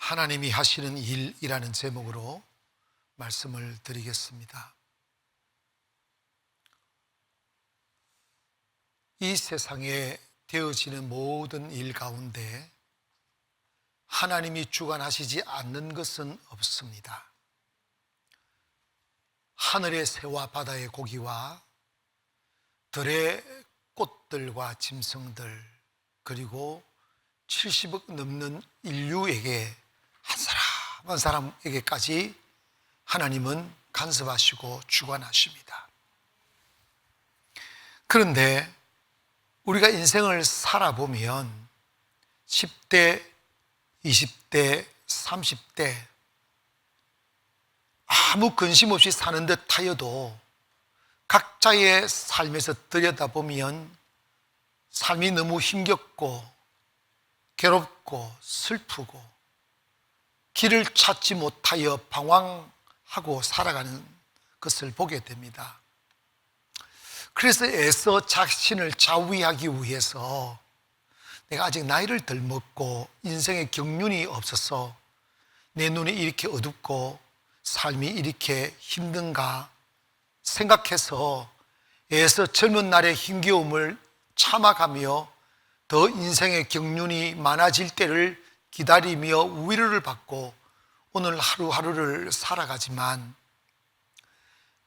하나님이 하시는 일이라는 제목으로 말씀을 드리겠습니다. 이 세상에 되어지는 모든 일 가운데 하나님이 주관하시지 않는 것은 없습니다. 하늘의 새와 바다의 고기와 들의 꽃들과 짐승들, 그리고 70억 넘는 인류에게 한 사람 한 사람에게까지 하나님은 간섭하시고 주관하십니다. 그런데 우리가 인생을 살아보면 10대, 20대, 30대 아무 근심 없이 사는 듯 하여도 각자의 삶에서 들여다보면 삶이 너무 힘겹고 괴롭고 슬프고 길을 찾지 못하여 방황하고 살아가는 것을 보게 됩니다. 그래서 애써 자신을 자위하기 위해서 내가 아직 나이를 덜 먹고 인생의 경륜이 없어서 내 눈이 이렇게 어둡고 삶이 이렇게 힘든가 생각해서 애써 젊은 날의 힘겨움을 참아가며 더 인생의 경륜이 많아질 때를 기다리며 위로를 받고 오늘 하루하루를 살아가지만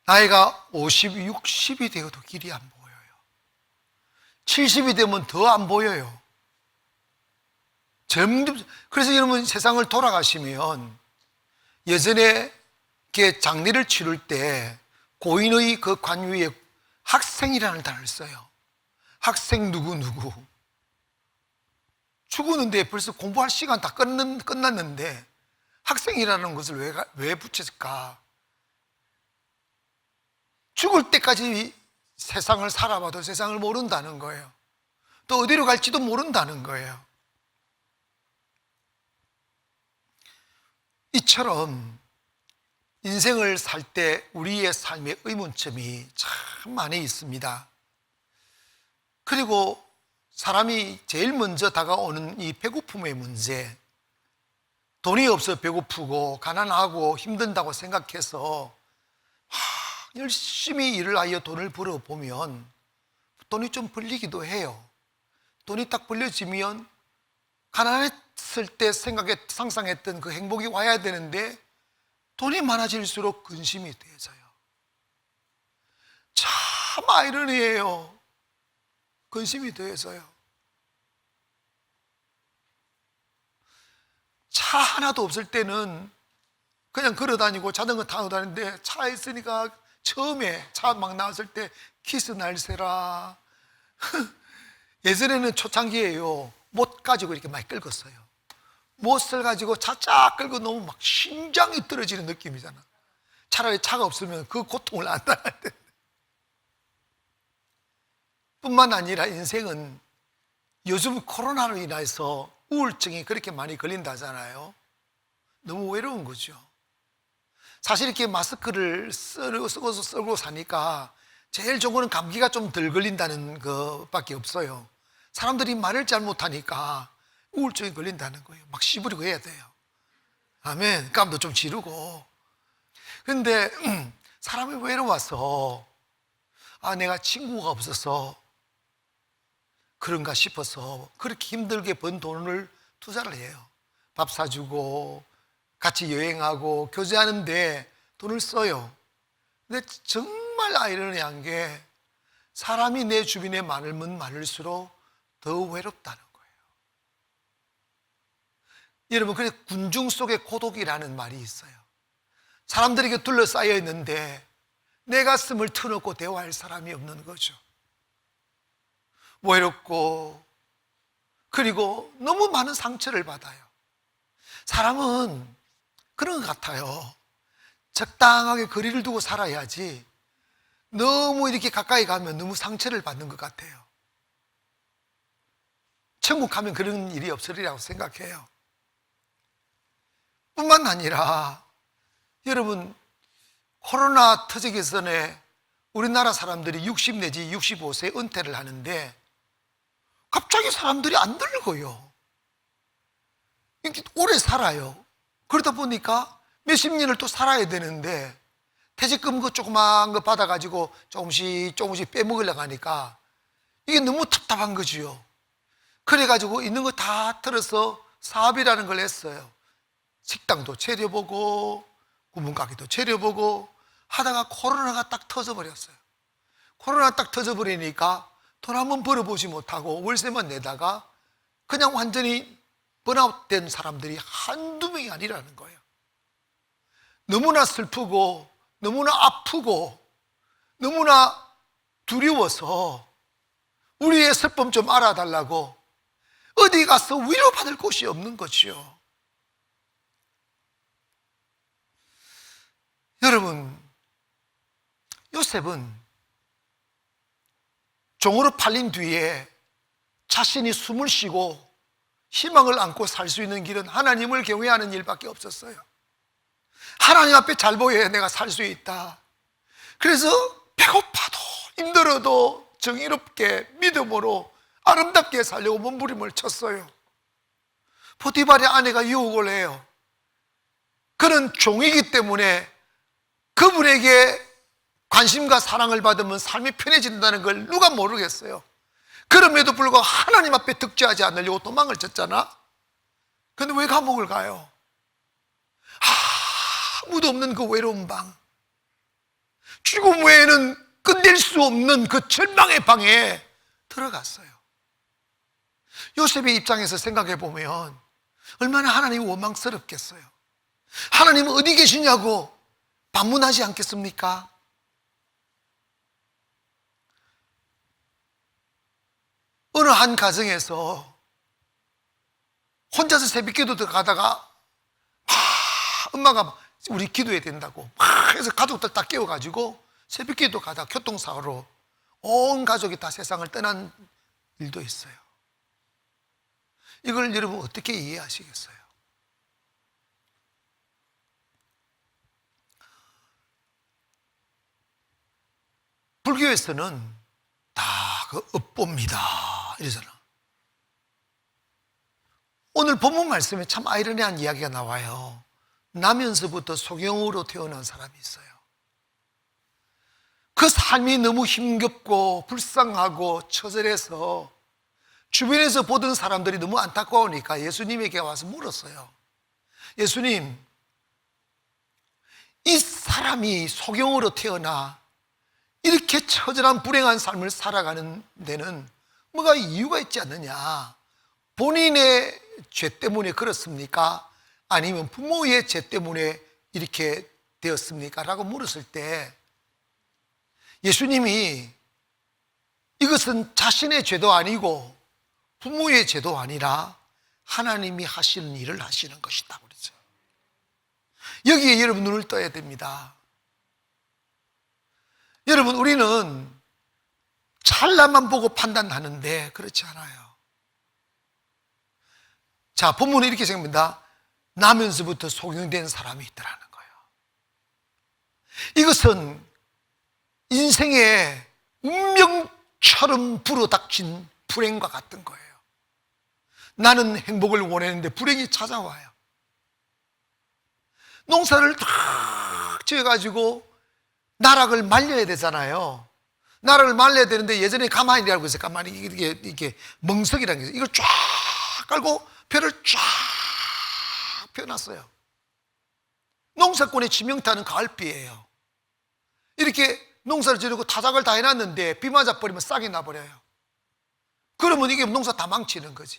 나이가 50, 60이 되어도 길이 안 보여요. 70이 되면 더 안 보여요. 그래서 여러분 세상을 돌아가시면 예전에 장례를 치를 때 고인의 그 관 위에 학생이라는 단어를 써요. 학생 누구누구. 죽었는데 벌써 공부할 시간 다 끝났는데 학생이라는 것을 왜 붙였을까? 죽을 때까지 세상을 살아봐도 세상을 모른다는 거예요. 또 어디로 갈지도 모른다는 거예요. 이처럼 인생을 살 때 우리의 삶의 의문점이 참 많이 있습니다. 그리고 사람이 제일 먼저 다가오는 이 배고픔의 문제, 돈이 없어 배고프고 가난하고 힘든다고 생각해서 열심히 일을 하여 돈을 벌어보면 돈이 좀 벌리기도 해요. 돈이 딱 벌려지면 가난했을 때 상상했던 그 행복이 와야 되는데 돈이 많아질수록 근심이 되어져요. 참 아이러니해요. 근심이 되어서요. 차 하나도 없을 때는 그냥 걸어다니고 자전거 타고 다니는데 차 있으니까 처음에 차 막 나왔을 때 키스 날새라. 예전에는 초창기에요. 못 가지고 이렇게 많이 끌었어요. 못을 가지고 차 쫙 끌고 너무 막 심장이 떨어지는 느낌이잖아. 차라리 차가 없으면 그 고통을 안 당할 텐데. 뿐만 아니라 인생은 요즘 코로나로 인해서 우울증이 그렇게 많이 걸린다잖아요. 너무 외로운 거죠. 사실 이렇게 마스크를 쓰고 사니까 제일 좋은 거는 감기가 좀 덜 걸린다는 것밖에 없어요. 사람들이 말을 잘못하니까 우울증이 걸린다는 거예요. 막 씹으려고 해야 돼요. 아멘. 깜도 좀 지르고. 그런데 사람이 외로워서 내가 친구가 없어서 그런가 싶어서 그렇게 힘들게 번 돈을 투자를 해요. 밥 사주고 같이 여행하고 교제하는데 돈을 써요. 근데 정말 아이러니한 게 사람이 내 주변에 많으면 많을수록 더 외롭다는 거예요. 여러분, 그래서 군중 속의 고독이라는 말이 있어요. 사람들에게 둘러싸여 있는데 내 가슴을 터놓고 대화할 사람이 없는 거죠. 외롭고 그리고 너무 많은 상처를 받아요. 사람은 그런 것 같아요. 적당하게 거리를 두고 살아야지 너무 이렇게 가까이 가면 너무 상처를 받는 것 같아요. 천국 가면 그런 일이 없으리라고 생각해요. 뿐만 아니라 여러분, 코로나 터지기 전에 우리나라 사람들이 60 내지 65세 은퇴를 하는데 갑자기 사람들이 안 늙어요. 이렇게 오래 살아요. 그러다 보니까 몇십 년을 또 살아야 되는데 퇴직금 그 조그만 거 받아가지고 조금씩 빼먹으려고 하니까 이게 너무 답답한 거지요. 그래가지고 있는 거 다 털어서 사업이라는 걸 했어요. 식당도 차려보고 구멍가게도 차려보고 하다가 코로나가 딱 터져버렸어요. 코로나 딱 터져버리니까 돈 한번 벌어보지 못하고 월세만 내다가 그냥 완전히 번아웃된 사람들이 한두 명이 아니라는 거예요. 너무나 슬프고 너무나 아프고 너무나 두려워서 우리의 슬픔 좀 알아달라고 어디 가서 위로받을 곳이 없는 거지요. 여러분, 요셉은 종으로 팔린 뒤에 자신이 숨을 쉬고 희망을 안고 살 수 있는 길은 하나님을 경외하는 일밖에 없었어요. 하나님 앞에 잘 보여야 내가 살 수 있다. 그래서 배고파도 힘들어도 정의롭게 믿음으로 아름답게 살려고 몸부림을 쳤어요. 포티발의 아내가 유혹을 해요. 그는 종이기 때문에 그분에게 관심과 사랑을 받으면 삶이 편해진다는 걸 누가 모르겠어요. 그럼에도 불구하고 하나님 앞에 득죄하지 않으려고 도망을 쳤잖아. 그런데 왜 감옥을 가요? 아무도 없는 그 외로운 방, 죽음 외에는 끝낼 수 없는 그 절망의 방에 들어갔어요. 요셉의 입장에서 생각해 보면 얼마나 하나님이 원망스럽겠어요. 하나님은 어디 계시냐고 반문하지 않겠습니까? 어느 한 가정에서 혼자서 새벽기도 들어가다가 엄마가 우리 기도해야 된다고 해서 가족들 다 깨워가지고 새벽기도 가다가 교통사고로 온 가족이 다 세상을 떠난 일도 있어요. 이걸 여러분 어떻게 이해하시겠어요? 불교에서는 다 그 업보입니다 이러잖아. 오늘 본문 말씀에 참 아이러니한 이야기가 나와요. 나면서부터 소경으로 태어난 사람이 있어요. 그 삶이 너무 힘겹고 불쌍하고 처절해서 주변에서 보던 사람들이 너무 안타까우니까 예수님에게 와서 물었어요. 예수님, 이 사람이 소경으로 태어나 이렇게 처절한 불행한 삶을 살아가는 데는 뭐가 이유가 있지 않느냐? 본인의 죄 때문에 그렇습니까? 아니면 부모의 죄 때문에 이렇게 되었습니까? 라고 물었을 때 예수님이 이것은 자신의 죄도 아니고 부모의 죄도 아니라 하나님이 하시는 일을 하시는 것이다 그러죠. 여기에 여러분 눈을 떠야 됩니다. 여러분, 우리는 찰나만 보고 판단하는데 그렇지 않아요. 자, 본문은 이렇게 생각합니다. 나면서부터 소경된 사람이 있더라는 거예요. 이것은 인생의 운명처럼 불어닥친 불행과 같은 거예요. 나는 행복을 원했는데 불행이 찾아와요. 농사를 탁 지어가지고 나락을 말려야 되잖아요. 나락을 말려야 되는데 예전에 가만히 일하고 있어요. 가만히 이렇게 멍석이라는 게 있어요. 이걸 쫙 깔고 벼를 쫙 펴놨어요. 농사꾼의 지명타는 가을비예요. 이렇게 농사를 지르고 타작을 다 해놨는데 비 맞아버리면 싹이 나버려요. 그러면 이게 농사 다 망치는 거지.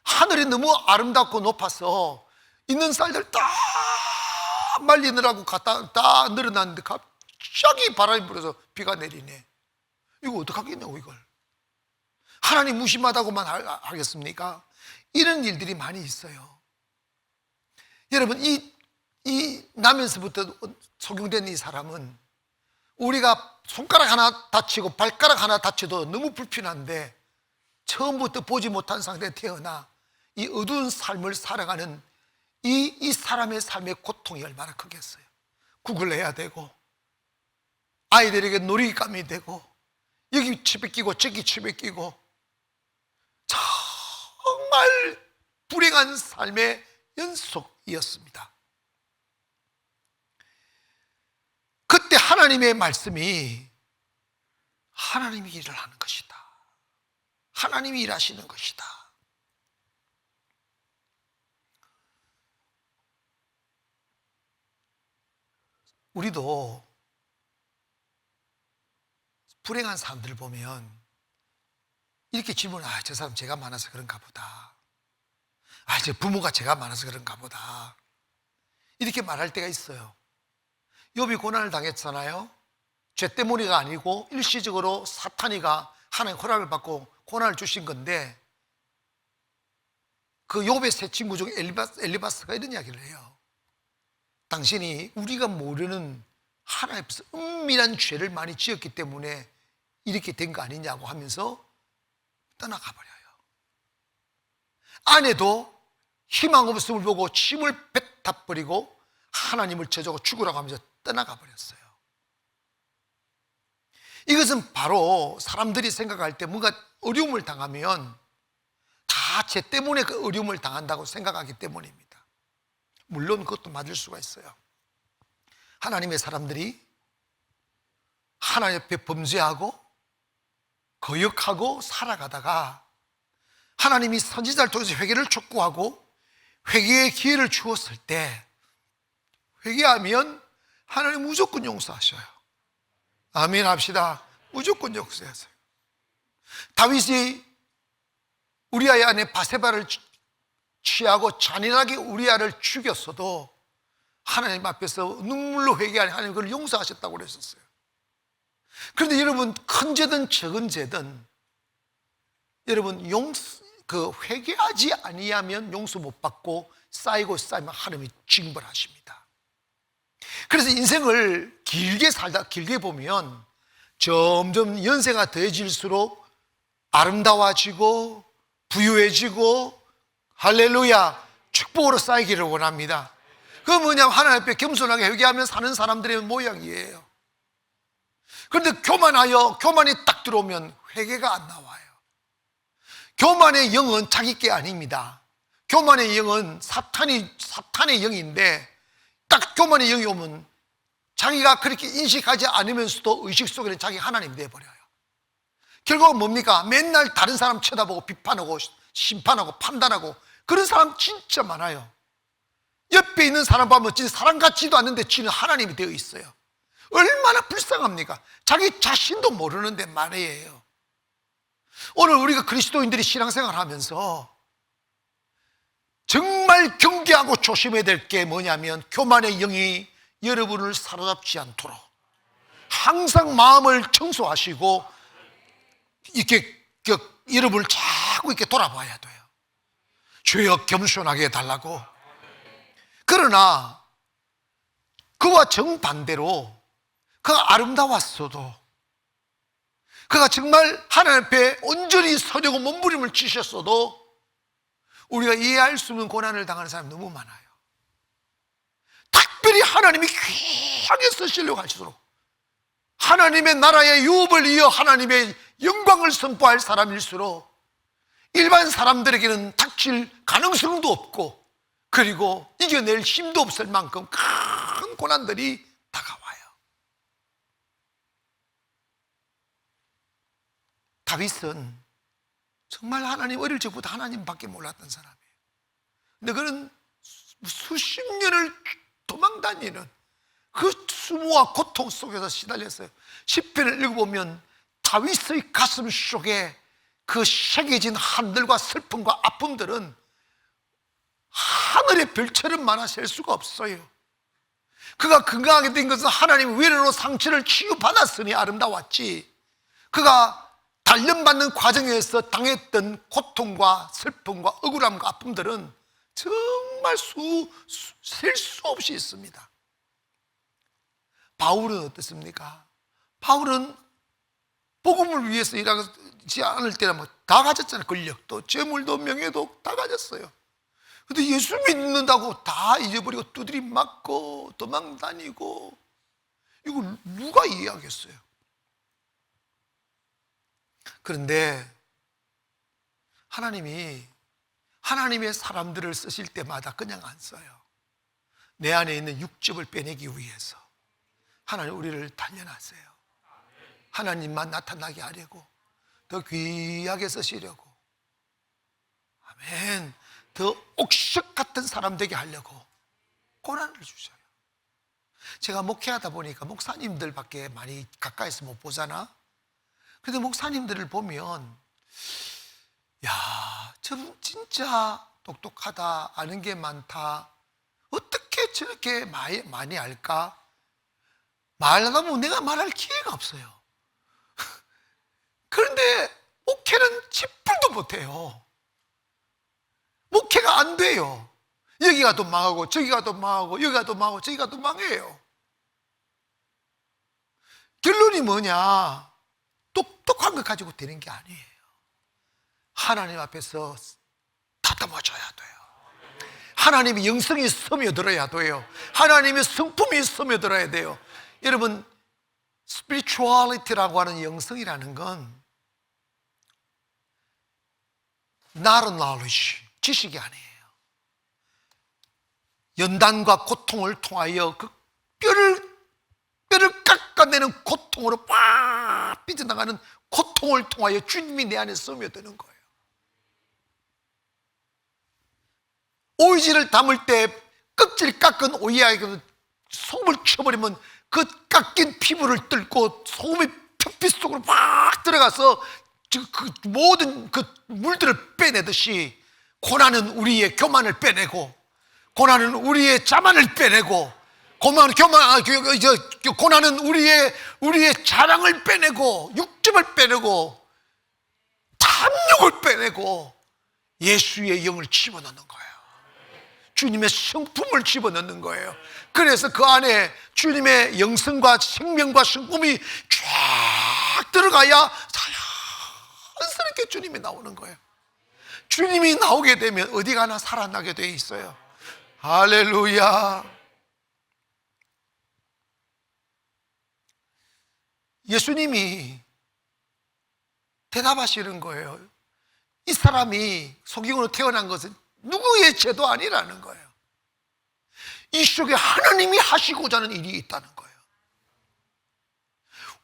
하늘이 너무 아름답고 높아서 있는 쌀들 다 말리느라고 갖다 다 늘어났는데 갑자기 바람이 불어서 비가 내리네. 이거 어떡하겠냐고 이걸. 하나님 무심하다고만 하겠습니까? 이런 일들이 많이 있어요. 여러분, 이 나면서부터 소경된 이 사람은 우리가 손가락 하나 다치고 발가락 하나 다쳐도 너무 불편한데 처음부터 보지 못한 상태에 태어나 이 어두운 삶을 살아가는 이 사람의 삶의 고통이 얼마나 크겠어요. 구걸해야 되고 아이들에게 놀이감이 되고 여기 칩에 끼고 저기 칩에 끼고 정말 불행한 삶에 연속이었습니다. 그때 하나님의 말씀이 하나님이 일을 하는 것이다. 하나님이 일하시는 것이다. 우리도 불행한 사람들을 보면 이렇게 질문을, 저 사람 죄가 많아서 그런가 보다. 제 부모가 죄가 많아서 그런가 보다. 이렇게 말할 때가 있어요. 욥이 고난을 당했잖아요. 죄 때문이가 아니고 일시적으로 사탄이가 하나님의 허락을 받고 고난을 주신 건데, 그 욥의 세 친구 중 엘리바스가 이런 이야기를 해요. 당신이 우리가 모르는 하나님 앞에서 은밀한 죄를 많이 지었기 때문에 이렇게 된 거 아니냐고 하면서 떠나가 버려요. 아내도 희망 없음을 보고 침을 뱉어버리고 하나님을 저주하고 죽으라고 하면서 떠나가 버렸어요. 이것은 바로 사람들이 생각할 때 뭔가 어려움을 당하면 다 죄 때문에 그 어려움을 당한다고 생각하기 때문입니다. 물론 그것도 맞을 수가 있어요. 하나님의 사람들이 하나님 앞에 범죄하고 거역하고 살아가다가 하나님이 선지자를 통해서 회개를 촉구하고 회개의 기회를 주었을 때, 회개하면 하나님 무조건 용서하셔요. 아멘 합시다. 무조건 용서하세요. 다윗이 우리아의 아내 바세바를 취하고 잔인하게 우리아를 죽였어도 하나님 앞에서 눈물로 회개하니 하나님 그걸 용서하셨다고 그랬었어요. 그런데 여러분, 큰 죄든 적은 죄든 여러분 회개하지 아니하면 용서 못 받고 쌓이고 쌓이면 하나님이 징벌하십니다. 그래서 인생을 길게 보면 점점 연세가 더해질수록 아름다워지고 부유해지고 할렐루야 축복으로 쌓이기를 원합니다. 그건 뭐냐면 하나님 앞에 겸손하게 회개하며 사는 사람들의 모양이에요. 그런데 교만이 딱 들어오면 회개가 안 나와요. 교만의 영은 자기 게 아닙니다. 교만의 영은 사탄의 영인데, 딱 교만의 영이 오면 자기가 그렇게 인식하지 않으면서도 의식 속에는 자기 하나님이 되어버려요. 결국은 뭡니까? 맨날 다른 사람 쳐다보고 비판하고 심판하고 판단하고, 그런 사람 진짜 많아요. 옆에 있는 사람 보면 진짜 사람 같지도 않는데 지는 하나님이 되어 있어요. 얼마나 불쌍합니까? 자기 자신도 모르는데 말이에요. 오늘 우리가 그리스도인들이 신앙생활 하면서 정말 경계하고 조심해야 될 게 뭐냐면, 교만의 영이 여러분을 사로잡지 않도록 항상 마음을 청소하시고 이렇게 여러분을 자꾸 이렇게 돌아봐야 돼요. 주여 겸손하게 해달라고. 그러나 그와 정반대로 그가 아름다웠어도, 그가 정말 하나님 앞에 온전히 서려고 몸부림을 치셨어도 우리가 이해할 수 없는 고난을 당하는 사람이 너무 많아요. 특별히 하나님이 귀하게 쓰시려고 하시도록 하나님의 나라의 유업을 이어 하나님의 영광을 선포할 사람일수록 일반 사람들에게는 닥칠 가능성도 없고, 그리고 이겨낼 힘도 없을 만큼 큰 고난들이 다가와요. 다윗은 정말 하나님, 어릴 적부터 하나님밖에 몰랐던 사람이에요. 근데 그는 수십 년을 도망다니는 그 수모와 고통 속에서 시달렸어요. 시편을 읽어보면 다윗의 가슴 속에 그 새겨진 한들과 슬픔과 아픔들은 하늘의 별처럼 많아 셀 수가 없어요. 그가 건강하게 된 것은 하나님의 위로로 상처를 치유받았으니 아름다웠지, 그가 단련받는 과정에서 당했던 고통과 슬픔과 억울함과 아픔들은 정말 셀 수 없이 있습니다. 바울은 어떻습니까? 바울은 복음을 위해서 일하지 않을 때는 다 가졌잖아요. 권력도, 재물도, 명예도 다 가졌어요. 근데 예수 믿는다고 다 잊어버리고 두드리 맞고 도망다니고, 이거 누가 이해하겠어요? 하나님이 하나님의 사람들을 쓰실 때마다 그냥 안 써요. 내 안에 있는 육즙을 빼내기 위해서 하나님 우리를 단련하세요. 하나님만 나타나게 하려고, 더 귀하게 쓰시려고, 아멘, 더 옥석 같은 사람 되게 하려고 고난을 주셔요. 제가 목회하다 보니까 목사님들밖에 많이 가까이서 못 보잖아. 근데 목사님들을 보면, 야, 저분 진짜 똑똑하다, 아는 게 많다, 어떻게 저렇게 많이 알까? 말하다 보면 내가 말할 기회가 없어요. 그런데 목회는 10분도 못해요. 목회가 안 돼요. 여기가 더 망하고 저기가 더 망하고 여기가 더 망하고 저기가 더 망해요. 결론이 뭐냐? 똑똑한 것 가지고 되는 게 아니에요. 하나님 앞에서 다듬어져야 돼요. 하나님의 영성이 스며들어야 돼요. 하나님의 성품이 스며들어야 돼요. 여러분, spirituality라고 하는 영성이라는 건 not a knowledge, 지식이 아니에요. 연단과 고통을 통하여 그 뼈를 깎아내는 고통으로 빡 삐져나가는 고통을 통하여 주님이 내 안에 스며드는 거예요. 오이지를 담을 때 껍질 깎은 오이에 소금을 쳐버리면 그 깎인 피부를 뚫고 소금이 표피 속으로 막 들어가서 그 모든 그 물들을 빼내듯이, 고난은 우리의 교만을 빼내고, 고난은 우리의 자만을 빼내고, 고난은 우리의 자랑을 빼내고, 육즙을 빼내고, 탐욕을 빼내고, 예수의 영을 집어넣는 거예요. 주님의 성품을 집어넣는 거예요. 그래서 그 안에 주님의 영성과 생명과 성품이 쫙 들어가야 자연스럽게 주님이 나오는 거예요. 주님이 나오게 되면 어디 가나 살아나게 돼 있어요. 할렐루야. 예수님이 대답하시는 거예요. 이 사람이 소경으로 태어난 것은 누구의 죄도 아니라는 거예요. 이 속에 하나님이 하시고자 하는 일이 있다는 거예요.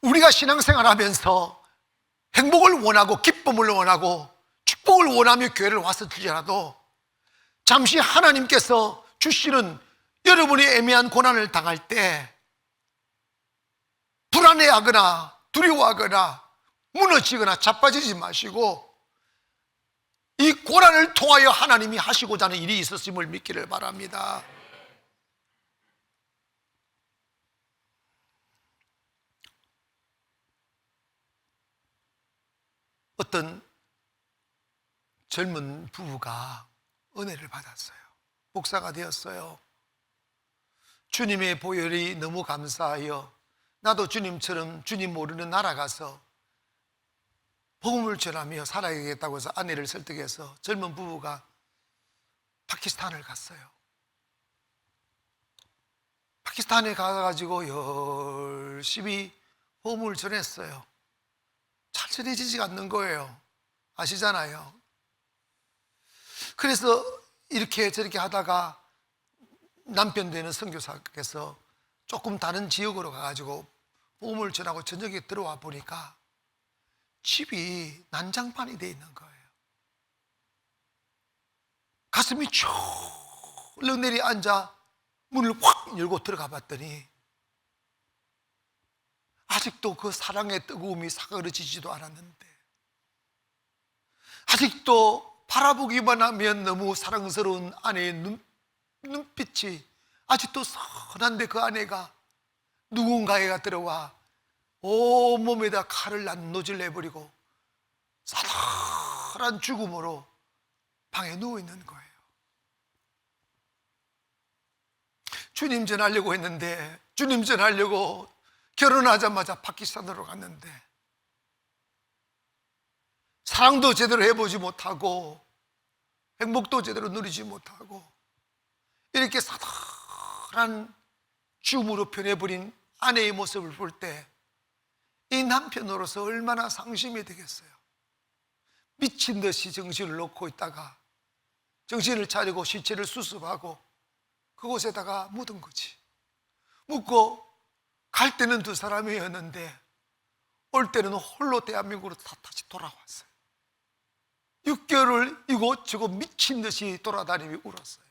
우리가 신앙생활 하면서 행복을 원하고 기쁨을 원하고 축복을 원하며 교회를 왔을지라도 잠시 하나님께서 주시는 여러분이 애매한 고난을 당할 때 불안해하거나 두려워하거나 무너지거나 자빠지지 마시고, 이 고난을 통하여 하나님이 하시고자 하는 일이 있었음을 믿기를 바랍니다. 어떤 젊은 부부가 은혜를 받았어요. 목사가 되었어요. 주님의 보혈이 너무 감사하여 나도 주님처럼 주님 모르는 나라 가서 복음을 전하며 살아야겠다고 해서 아내를 설득해서 젊은 부부가 파키스탄을 갔어요. 파키스탄에 가가지고 열심히 복음을 전했어요. 잘 전해지지가 않는 거예요. 아시잖아요. 그래서 이렇게 저렇게 하다가 남편 되는 선교사께서 조금 다른 지역으로 가가지고 복음을 전하고 저녁에 들어와 보니까 집이 난장판이 돼 있는 거예요. 가슴이 철렁 내리 앉아 문을 확 열고 들어가 봤더니 아직도 그 사랑의 뜨거움이 사그러지지도 않았는데, 아직도 바라보기만 하면 너무 사랑스러운 아내의 눈빛이 아직도 선한데, 그 아내가 누군가가 들어와 온몸에다 칼을 난노질 내버리고 사달한 죽음으로 방에 누워있는 거예요. 주님 전하려고 했는데, 주님 전하려고 결혼하자마자 파키스탄으로 갔는데 사랑도 제대로 해보지 못하고 행복도 제대로 누리지 못하고 이렇게 사달한 죽음으로 변해버린 아내의 모습을 볼 때 이 남편으로서 얼마나 상심이 되겠어요. 미친 듯이 정신을 놓고 있다가 정신을 차리고 시체를 수습하고 그곳에다가 묻은 거지. 묻고 갈 때는 두 사람이었는데 올 때는 홀로 대한민국으로 다시 돌아왔어요. 6개월을 이곳저곳 미친 듯이 돌아다니며 울었어요.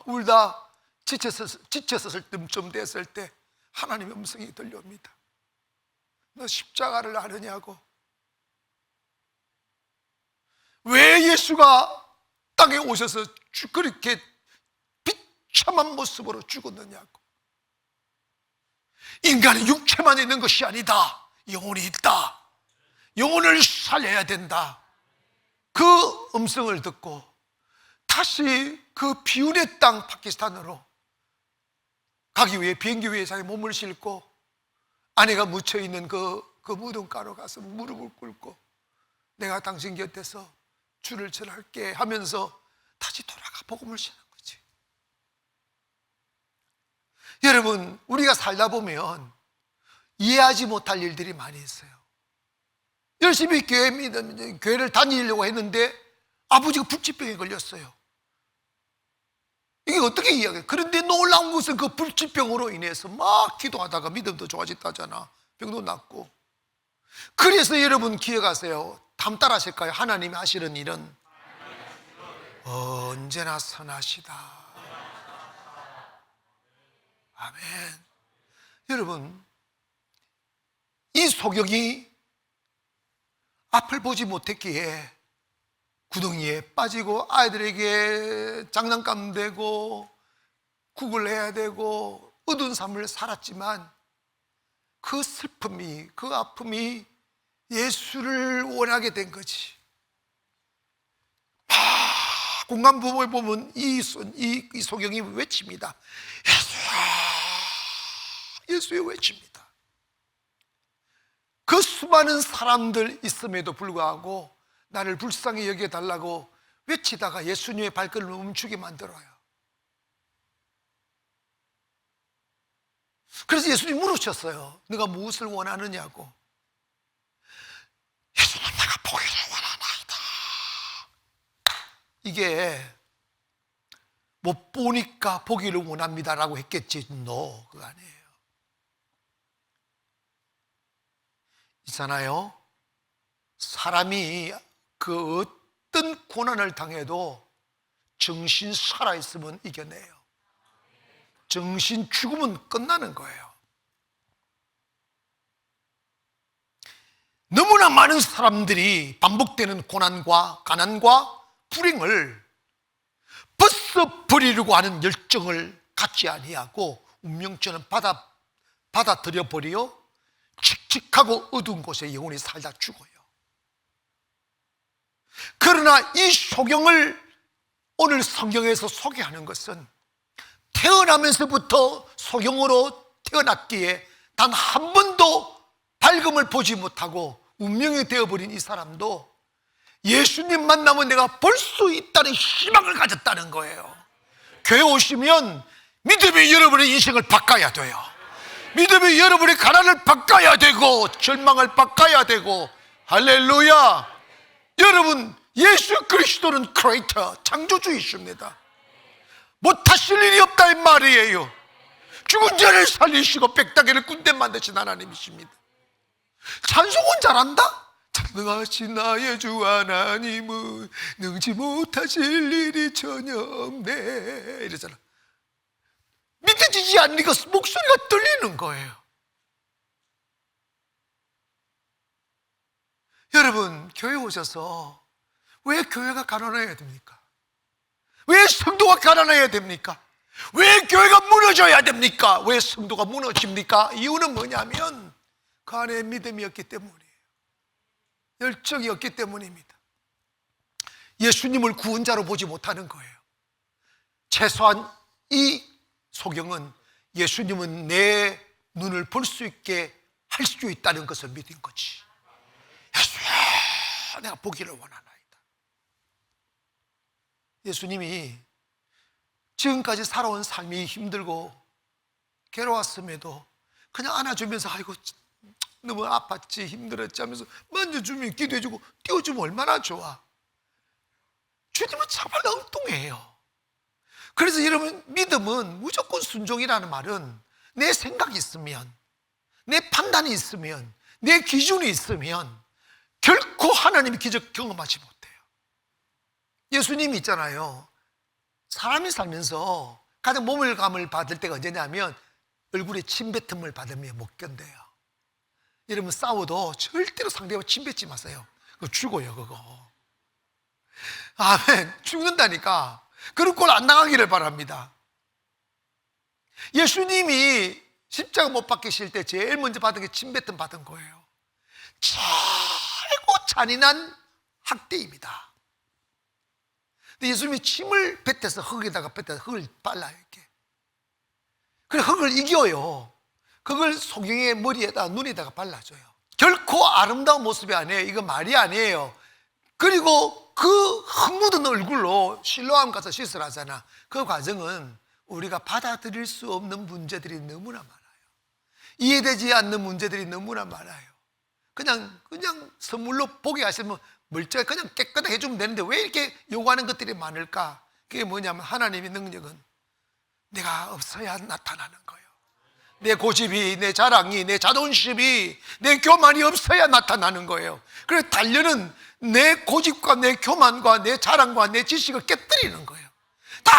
울다 지쳤을 쯤 됐을 때 하나님의 음성이 들려옵니다. 너 십자가를 아느냐고. 왜 예수가 땅에 오셔서 그렇게 비참한 모습으로 죽었느냐고. 인간은 육체만 있는 것이 아니다. 영혼이 있다. 영혼을 살려야 된다. 그 음성을 듣고 다시 그 비운의 땅 파키스탄으로 가기 위해 비행기 위에 자기 몸을 싣고 아내가 묻혀있는 그 무덤가로 가서 무릎을 꿇고 내가 당신 곁에서 주를 전할게 하면서 다시 돌아가 복음을 전한 거지. 여러분, 우리가 살다 보면 이해하지 못할 일들이 많이 있어요. 열심히 교회를 다니려고 했는데 아버지가 불치병에 걸렸어요. 이게 어떻게 이야기해? 그런데 놀라운 것은 그 불치병으로 인해서 막 기도하다가 믿음도 좋아졌다잖아. 병도 낫고. 그래서 여러분 기억하세요. 다음 따라 하실까요? 하나님이 하시는 일은 언제나 선하시다. 아멘. 여러분, 이 소경이 앞을 보지 못했기에 구덩이에 빠지고 아이들에게 장난감 되고 국을 해야 되고 어두운 삶을 살았지만 그 슬픔이, 그 아픔이 예수를 원하게 된 거지. 공간부모에 보면 이 소경이 외칩니다. 예수의 외칩니다. 그 수많은 사람들 있음에도 불구하고 나를 불쌍히 여겨달라고 외치다가 예수님의 발걸음을 멈추게 만들어요. 그래서 예수님이 물으셨어요. 네가 무엇을 원하느냐고. 예수님, 내가 보기를 원하나이다. 이게 못 보니까 보기를 원합니다라고 했겠지. 그거 아니에요. 있잖아요, 사람이 그 어떤 고난을 당해도 정신 살아있으면 이겨내요. 정신 죽으면 끝나는 거예요. 너무나 많은 사람들이 반복되는 고난과 가난과 불행을 벗어버리려고 하는 열정을 갖지 아니하고 운명처럼 받아들여 버려 칙칙하고 어두운 곳에 영혼이 살다 죽어요. 그러나 이 소경을 오늘 성경에서 소개하는 것은 태어나면서부터 소경으로 태어났기에 단 한 번도 밝음을 보지 못하고 운명이 되어버린 이 사람도 예수님 만나면 내가 볼 수 있다는 희망을 가졌다는 거예요. 교회 오시면 믿음이 여러분의 인생을 바꿔야 돼요. 믿음이 여러분의 가난을 바꿔야 되고 절망을 바꿔야 되고. 할렐루야. 여러분, 예수 그리스도는 크리에이터, 창조주이십니다. 못하실 일이 없다 이 말이에요. 죽은 자를 살리시고 백다기를 군대 만드신 하나님이십니다. 찬송은 잘한다? 전능하신 나의 주 하나님은 능지 못하실 일이 전혀 없네 이러잖아. 믿어지지 않으니까 목소리가 떨리는 거예요. 여러분, 교회 오셔서 왜 교회가 가난해야 됩니까? 왜 성도가 가난해야 됩니까? 왜 교회가 무너져야 됩니까? 왜 성도가 무너집니까? 이유는 뭐냐면 그 안에 믿음이 없기 때문이에요. 열정이 없기 때문입니다. 예수님을 구원자로 보지 못하는 거예요. 최소한 이 소경은 예수님은 내 눈을 볼 수 있게 할 수 있다는 것을 믿은 거지. 예수야, 내가 보기를 원하나이다. 예수님이 지금까지 살아온 삶이 힘들고 괴로웠음에도 그냥 안아주면서 아이고 너무 아팠지 힘들었지 하면서 만져주면 기도해주고 띄워주면 얼마나 좋아. 예수님은 정말 엉뚱해요. 그래서 여러분, 믿음은 무조건 순종이라는 말은 내 생각이 있으면, 내 판단이 있으면, 내 기준이 있으면 결코 하나님의 기적 경험하지 못해요. 예수님이 있잖아요, 사람이 살면서 가장 모멸감을 받을 때가 언제냐면 얼굴에 침뱉음을 받으면 못 견뎌요. 여러분, 싸워도 절대로 상대와 침뱉지 마세요. 그거 죽어요, 그거. 아멘. 죽는다니까. 그런 꼴 안 나가기를 바랍니다. 예수님이 십자가 못 박히실 때 제일 먼저 받은 게 침뱉음 받은 거예요. 최고 잔인한 학대입니다. 근데 예수님이 침을 뱉어서 흙에다가 뱉어서 흙을 발라요, 이렇게. 그래, 흙을 이겨요. 그걸 소경의 머리에다 눈에다가 발라줘요. 결코 아름다운 모습이 아니에요. 이거 말이 아니에요. 그리고 그 흙 묻은 얼굴로 실로암 가서 시술 하잖아. 그 과정은 우리가 받아들일 수 없는 문제들이 너무나 많아요. 이해되지 않는 문제들이 너무나 많아요. 그냥 선물로 보게 하시면 멀쩡하게 그냥 깨끗하게 해주면 되는데 왜 이렇게 요구하는 것들이 많을까? 그게 뭐냐면 하나님의 능력은 내가 없어야 나타나는 거예요. 내 고집이, 내 자랑이, 내 자존심이, 내 교만이 없어야 나타나는 거예요. 그래서 단련은 내 고집과 내 교만과 내 자랑과 내 지식을 깨뜨리는 거예요. 다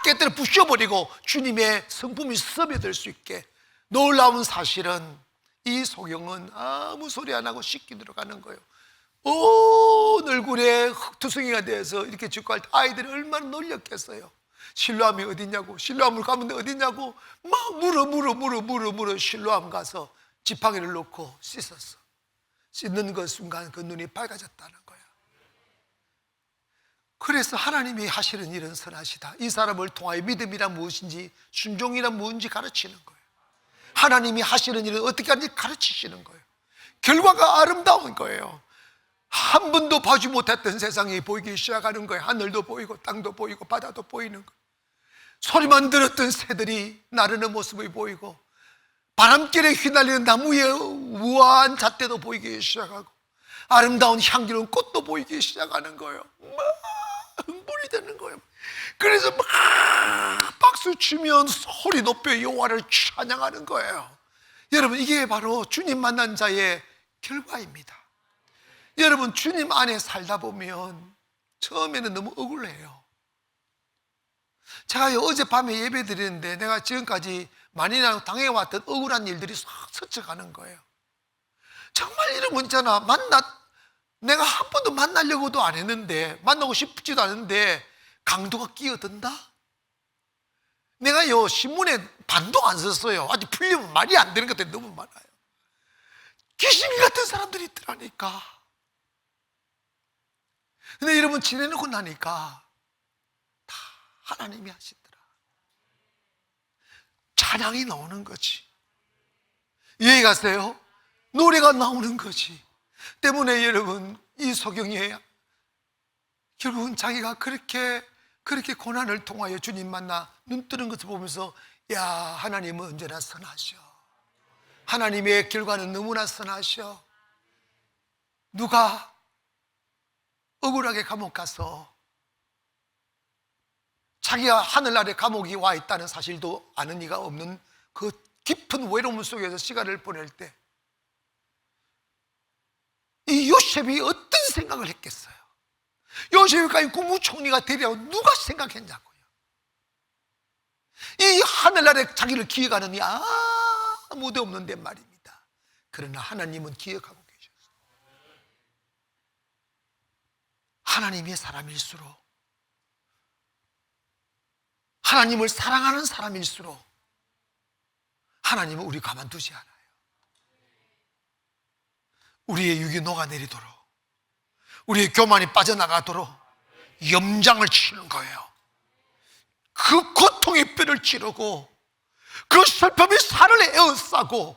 깨뜨려 부셔버리고 주님의 성품이 스며들 수 있게. 놀라운 사실은 이 소경은 아무 소리 안 하고 씻기 들어가는 거예요. 온 얼굴에 흙투성이가 돼서 이렇게 짓고 할 때 아이들이 얼마나 놀렸겠어요. 실로암이 어디냐고, 실로암을 가면 어디냐고 막 물어 실로암 가서 지팡이를 놓고 씻었어. 씻는 그 순간 그 눈이 밝아졌다는 거야. 그래서 하나님이 하시는 일은 선하시다. 이 사람을 통하여 믿음이란 무엇인지, 순종이란 무엇인지 가르치는 거예요. 하나님이 하시는 일은 어떻게 하는지 가르치시는 거예요. 결과가 아름다운 거예요. 한 번도 봐지 못했던 세상이 보이기 시작하는 거예요. 하늘도 보이고 땅도 보이고 바다도 보이는 거예요. 소리만 들었던 새들이 나르는 모습이 보이고 바람결에 휘날리는 나무의 우아한 잣대도 보이기 시작하고 아름다운 향기로운 꽃도 보이기 시작하는 거예요. 막 흥분이 되는 거예요. 그래서 막 박수 치면 소리 높여 여호와를 찬양하는 거예요. 여러분, 이게 바로 주님 만난 자의 결과입니다. 여러분, 주님 안에 살다 보면 처음에는 너무 억울해요. 제가 어젯밤에 예배 드리는데 내가 지금까지 많이 당해왔던 억울한 일들이 싹 스쳐가는 거예요. 정말 이런 거 있잖아. 내가 한 번도 만나려고도 안 했는데, 만나고 싶지도 않은데 강도가 끼어든다? 내가 신문에 반도 안 썼어요. 아직 풀리면 말이 안 되는 것들이 너무 많아요. 귀신 같은 사람들이 있더라니까. 근데 여러분, 지내놓고 나니까 다 하나님이 하시더라. 찬양이 나오는 거지. 이해가 가세요? 노래가 나오는 거지. 때문에 여러분, 이 소경이 결국은 자기가 그렇게 고난을 통하여 주님 만나 눈 뜨는 것을 보면서, 야, 하나님은 언제나 선하셔. 하나님의 결과는 너무나 선하셔. 누가 억울하게 감옥 가서 자기가 하늘 아래 감옥이 와 있다는 사실도 아는 이가 없는 그 깊은 외로움 속에서 시간을 보낼 때 이 요셉이 어떤 생각을 했겠어요? 요셉이까지 국무총리가 되리라고 누가 생각했냐고요. 이 하늘 아래 자기를 기억하는 이 아무도 없는데 말입니다. 그러나 하나님은 기억하고 계셨어요. 하나님의 사람일수록, 하나님을 사랑하는 사람일수록 하나님은 우리 가만두지 않아요. 우리의 육이 녹아내리도록, 우리의 교만이 빠져나가도록 염장을 치는 거예요. 그 고통의 뼈를 찌르고 그 슬픔이 살을 에워싸고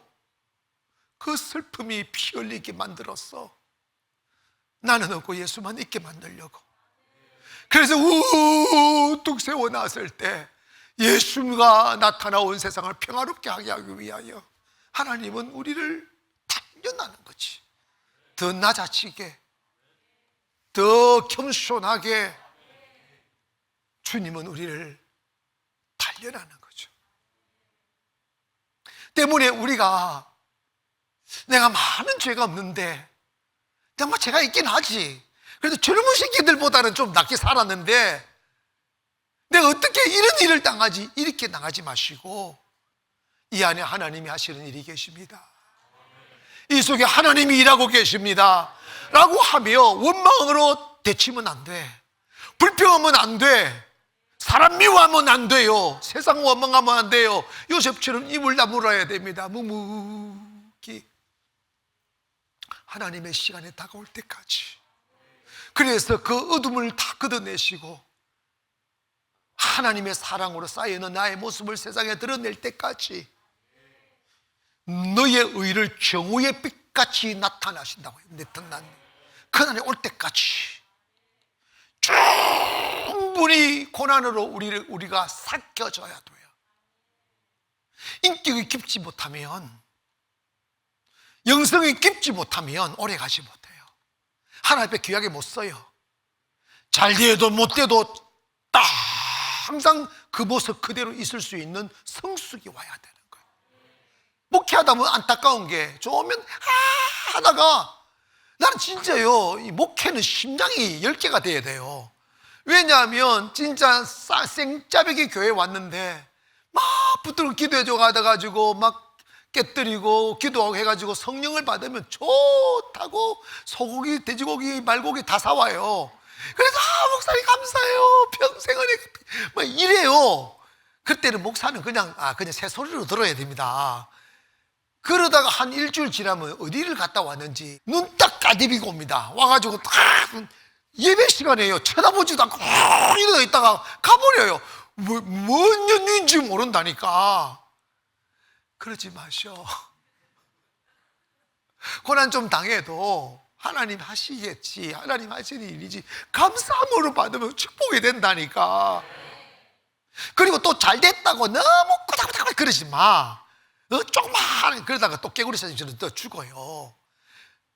그 슬픔이 피 흘리게 만들었어. 나는 없고 예수만 있게 만들려고. 그래서 우뚝 세워 놨을 때 예수가 나타나온 세상을 평화롭게 하게 하기 위하여 하나님은 우리를 단련하는 거지. 더 낮아지게, 더 겸손하게, 주님은 우리를 단련하는 거죠. 때문에 우리가 내가 많은 죄가 없는데 정말 죄가 있긴 하지. 그래도 젊은 새끼들보다는 좀 낫게 살았는데 내가 어떻게 이런 일을 당하지? 이렇게 당하지 마시고 이 안에 하나님이 하시는 일이 계십니다. 이 속에 하나님이 일하고 계십니다 라고 하며 원망으로 대치면 안 돼. 불평하면 안 돼. 사람 미워하면 안 돼요. 세상 원망하면 안 돼요. 요셉처럼 입을 다물어야 됩니다. 묵묵히 하나님의 시간에 다가올 때까지. 그래서 그 어둠을 다 걷어내시고 하나님의 사랑으로 쌓여있는 나의 모습을 세상에 드러낼 때까지 너의 의를 정오의 빛같이 나타나신다고 나타난 그날이 올 때까지 충분히 고난으로 우리가 삭혀져야 돼요. 인격이 깊지 못하면, 영성이 깊지 못하면 오래 가지 못해요. 하나님 앞에 귀하게 못 써요. 잘 돼도 못 돼도 딱 항상 그 모습 그대로 있을 수 있는 성숙이 와야 되는 거예요. 목회하다 보면 안타까운 게 좋으면 하다가 나는 진짜요, 이 목회는 심장이 10개가 돼야 돼요. 왜냐하면 진짜 생짜배기 교회에 왔는데 막 붙들고 기도해줘 가지고 막 깨뜨리고 기도하고 해가지고 성령을 받으면 좋다고 소고기, 돼지고기, 말고기 다 사와요. 그래서 목사님 감사해요. 평생 은혜 막 이래요. 그때는 목사는 그냥 새소리로 들어야 됩니다. 그러다가 한 일주일 지나면 어디를 갔다 왔는지 눈 딱 까디비고 옵니다. 와가지고 딱 예배 시간이에요. 쳐다보지도 않고 이러다 있다가 가버려요. 뭔 년인지 모른다니까. 그러지 마셔. 고난 좀 당해도 하나님 하시겠지, 하나님 하시는 일이지, 감사함으로 받으면 축복이 된다니까. 그리고 또 잘 됐다고 너무 꼬닥꼬닥 그러지 마. 조금만 그러다가 또 깨구리 사진처럼 또 죽어요.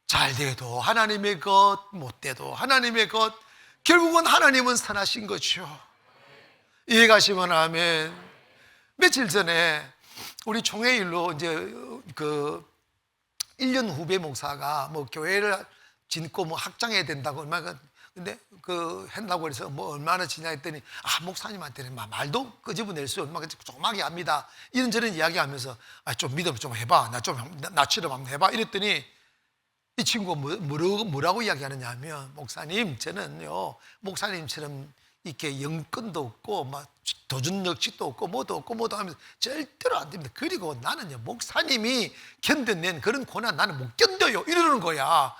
잘 돼도 하나님의 것, 못 돼도 하나님의 것. 결국은 하나님은 선하신 거죠. 이해가시면 아멘. 며칠 전에 우리 총회일로 이제 그 1년 후배 목사가 뭐 교회를 짓고 뭐 확장해야 된다고 얼마나 근데 그 한다고 그래서 뭐 얼마나 지냐 했더니 목사님한테는 말도 끄집어낼 수 없는 조그맣게 합니다. 이런저런 이야기하면서 좀 믿음 좀 해봐. 나처럼 한번 해봐. 이랬더니 이 친구가 뭐라고 이야기하느냐 하면 목사님 저는요 목사님처럼 이렇게 영권도 없고 막 도전 역식도 없고 뭐도 하면서 절대로 안 됩니다. 그리고 나는요 목사님이 견뎌낸 그런 고난 나는 못 견뎌요 이러는 거야.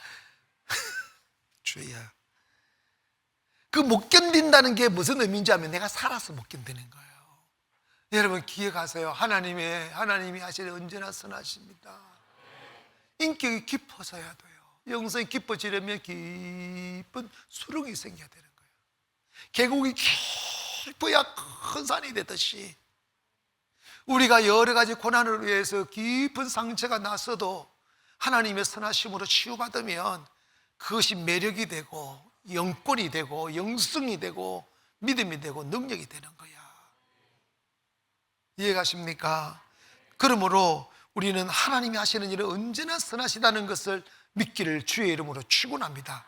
주야, 그 못 견딘다는 게 무슨 의미인지 하면 내가 살아서 못 견디는 거예요. 여러분 기억하세요. 하나님이 하시는 언제나 선하십니다. 인격이 깊어져야 돼요. 영성이 깊어지려면 깊은 수렁이 생겨야 되는 거예요. 계곡이 깊어야 큰 산이 되듯이 우리가 여러 가지 고난을 위해서 깊은 상처가 났어도 하나님의 선하심으로 치유받으면 그것이 매력이 되고 영권이 되고 영성이 되고 믿음이 되고 능력이 되는 거야. 이해가십니까? 그러므로 우리는 하나님이 하시는 일은 언제나 선하시다는 것을 믿기를 주의 이름으로 축원합니다.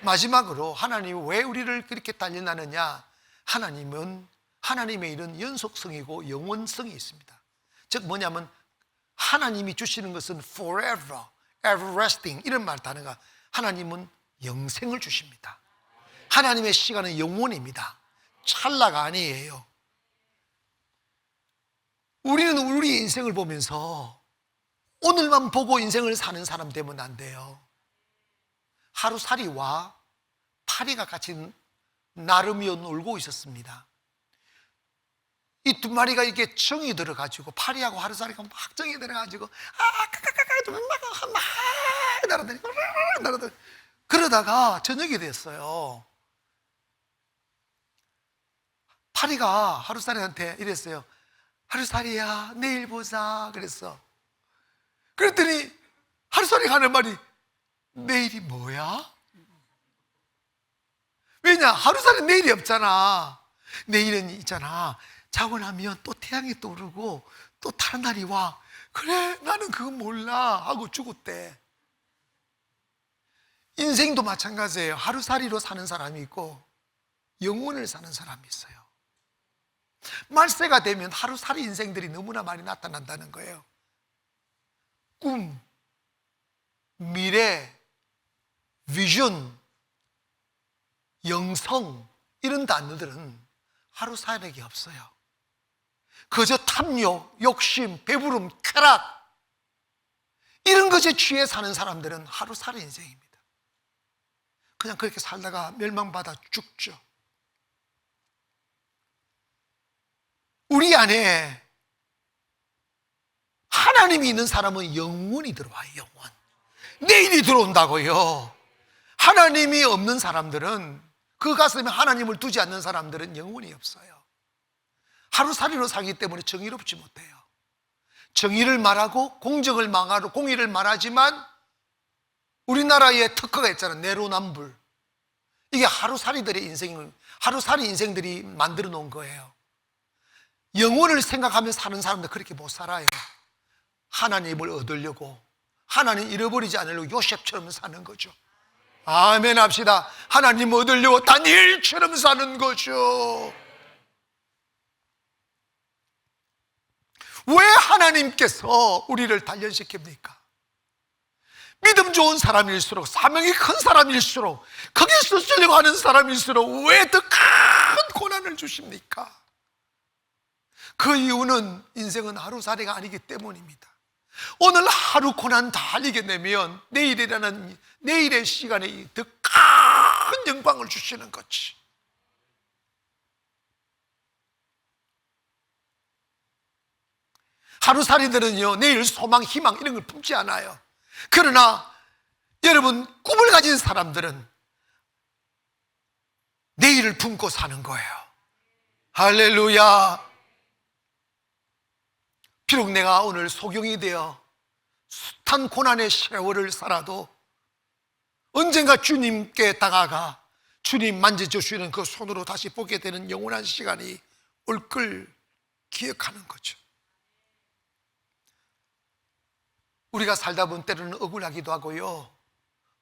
마지막으로 하나님이 왜 우리를 그렇게 단련하느냐? 하나님은 하나님의 일은 연속성이고 영원성이 있습니다. 즉 뭐냐면 하나님이 주시는 것은 forever, everlasting 이런 말 단어가 하나님은 영생을 주십니다. 하나님의 시간은 영원입니다. 찰나가 아니에요. 우리는 우리 인생을 보면서 오늘만 보고 인생을 사는 사람 되면 안 돼요. 하루살이와 파리가 같이 나르며 놀고 있었습니다. 이 두 마리가 이렇게 정이 들어가지고 파리하고 하루살이가 막 정이 들어가지고 막 날아다니고 그러다가 저녁이 됐어요. 파리가 하루살이한테 이랬어요. 하루살이야 내일 보자 그랬어. 그랬더니 하루살이가 하는 말이 내일이 뭐야? 왜냐? 하루살이 내일이 없잖아. 내일은 있잖아, 자고 나면 또 태양이 떠오르고 또 다른 날이 와. 그래, 나는 그거 몰라 하고 죽었대. 인생도 마찬가지예요. 하루살이로 사는 사람이 있고 영혼을 사는 사람이 있어요. 말세가 되면 하루살이 인생들이 너무나 많이 나타난다는 거예요. 꿈, 미래, 비전, 영성, 이런 단어들은 하루살이가 없어요. 그저 탐욕, 욕심, 배부름, 쾌락, 이런 것에 취해 사는 사람들은 하루살이 인생입니다. 그냥 그렇게 살다가 멸망받아 죽죠. 우리 안에 하나님이 있는 사람은 영원히 들어와요. 영원. 내일이 들어온다고요. 하나님이 없는 사람들은, 그 가슴에 하나님을 두지 않는 사람들은 영원히 없어요. 하루살이로 살기 때문에 정의롭지 못해요. 정의를 말하고 공정을 말하고 공의를 말하지만 우리나라의 특허가 있잖아요. 내로남불. 이게 하루살이들의 인생을, 하루살이 인생들이 만들어 놓은 거예요. 영혼을 생각하며 사는 사람들 그렇게 못 살아요. 하나님을 얻으려고, 하나님 잃어버리지 않으려고 요셉처럼 사는 거죠. 아멘 합시다. 하나님 얻으려고 다니엘처럼 사는 거죠. 왜 하나님께서 우리를 단련시킵니까? 믿음 좋은 사람일수록, 사명이 큰 사람일수록, 거기서 쓰려고 하는 사람일수록 왜 더 큰 고난을 주십니까? 그 이유는 인생은 하루살이가 아니기 때문입니다. 오늘 하루 고난 다 이겨내면 내일의 시간에 더 큰 영광을 주시는 거지. 하루살이들은요, 내일 소망, 희망 이런 걸 품지 않아요. 그러나 여러분, 꿈을 가진 사람들은 내일을 품고 사는 거예요. 할렐루야. 비록 내가 오늘 소경이 되어 숱한 고난의 세월을 살아도 언젠가 주님께 다가가 주님 만져주시는 그 손으로 다시 보게 되는 영원한 시간이 올 걸 기억하는 거죠. 우리가 살다 보면 때로는 억울하기도 하고요,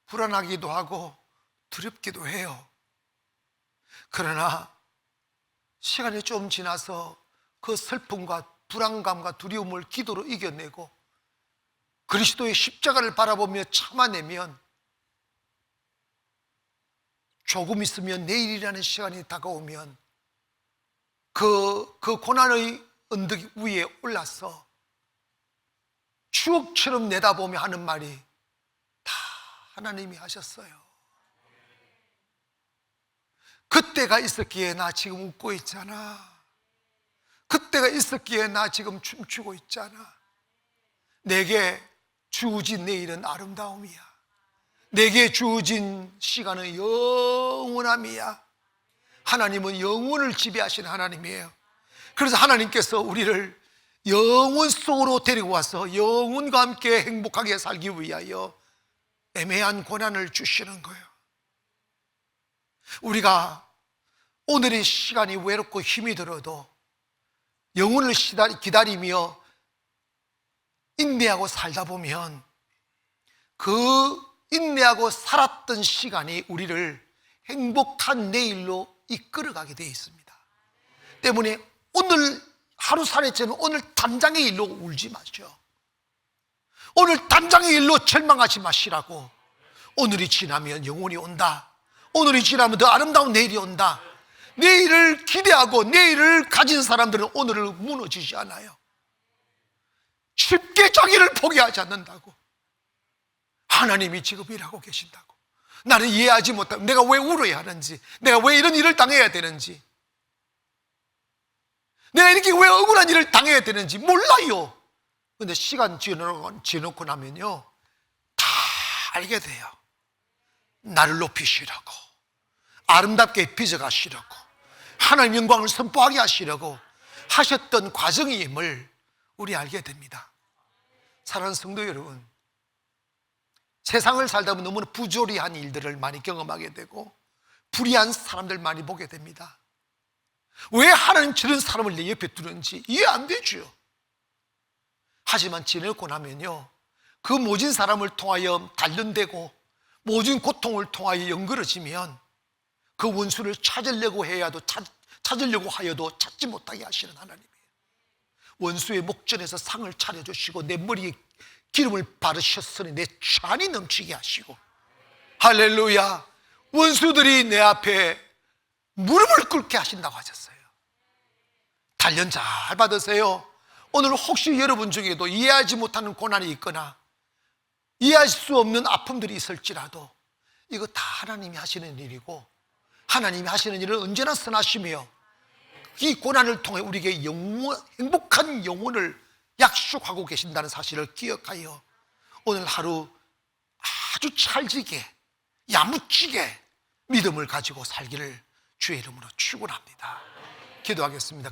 불안하기도 하고 두렵기도 해요. 그러나 시간이 좀 지나서 그 슬픔과 불안감과 두려움을 기도로 이겨내고 그리스도의 십자가를 바라보며 참아내면 조금 있으면 내일이라는 시간이 다가오면 그 고난의 언덕 위에 올라서 추억처럼 내다보며 하는 말이 다 하나님이 하셨어요. 그때가 있었기에 나 지금 웃고 있잖아. 그때가 있었기에 나 지금 춤추고 있잖아. 내게 주어진 내일은 아름다움이야. 내게 주어진 시간은 영원함이야. 하나님은 영원을 지배하시는 하나님이에요. 그래서 하나님께서 우리를 영원 속으로 데리고 와서 영원과 함께 행복하게 살기 위하여 애매한 고난을 주시는 거예요. 우리가 오늘의 시간이 외롭고 힘이 들어도 영혼을 기다리며 인내하고 살다 보면 그 인내하고 살았던 시간이 우리를 행복한 내일로 이끌어가게 되어 있습니다. 때문에 오늘 하루살이처럼 오늘 당장의 일로 울지 마시오. 오늘 당장의 일로 절망하지 마시라고. 오늘이 지나면 영원히 온다. 오늘이 지나면 더 아름다운 내일이 온다. 내일을 기대하고 내일을 가진 사람들은 오늘을 무너지지 않아요. 쉽게 자기를 포기하지 않는다고. 하나님이 지금 일하고 계신다고. 나는 이해하지 못하고 내가 왜 울어야 하는지, 내가 왜 이런 일을 당해야 되는지, 내가 이렇게 왜 억울한 일을 당해야 되는지 몰라요. 그런데 시간 지나고 나면요 다 알게 돼요. 나를 높이시라고, 아름답게 빚어가시라고, 하나님 영광을 선포하게 하시려고 하셨던 과정임을 우리 알게 됩니다. 사랑하는 성도 여러분, 세상을 살다 보면 너무나 부조리한 일들을 많이 경험하게 되고 불의한 사람들 많이 보게 됩니다. 왜 하나님 저런 사람을 내 옆에 두는지 이해 안 되죠. 하지만 지내고 나면요, 그 모진 사람을 통하여 단련되고 모진 고통을 통하여 연그러지면 그 원수를 찾으려고 하여도 찾지 못하게 하시는 하나님이에요. 원수의 목전에서 상을 차려주시고 내 머리에 기름을 바르셨으니 내 잔이 넘치게 하시고, 할렐루야, 원수들이 내 앞에 무릎을 꿇게 하신다고 하셨어요. 단련 잘 받으세요. 오늘 혹시 여러분 중에도 이해하지 못하는 고난이 있거나 이해할 수 없는 아픔들이 있을지라도 이거 다 하나님이 하시는 일이고, 하나님이 하시는 일은 언제나 선하시며 이 고난을 통해 우리에게 행복한 영혼을 약속하고 계신다는 사실을 기억하여 오늘 하루 아주 찰지게 야무지게 믿음을 가지고 살기를 주의 이름으로 축원합니다. 기도하겠습니다.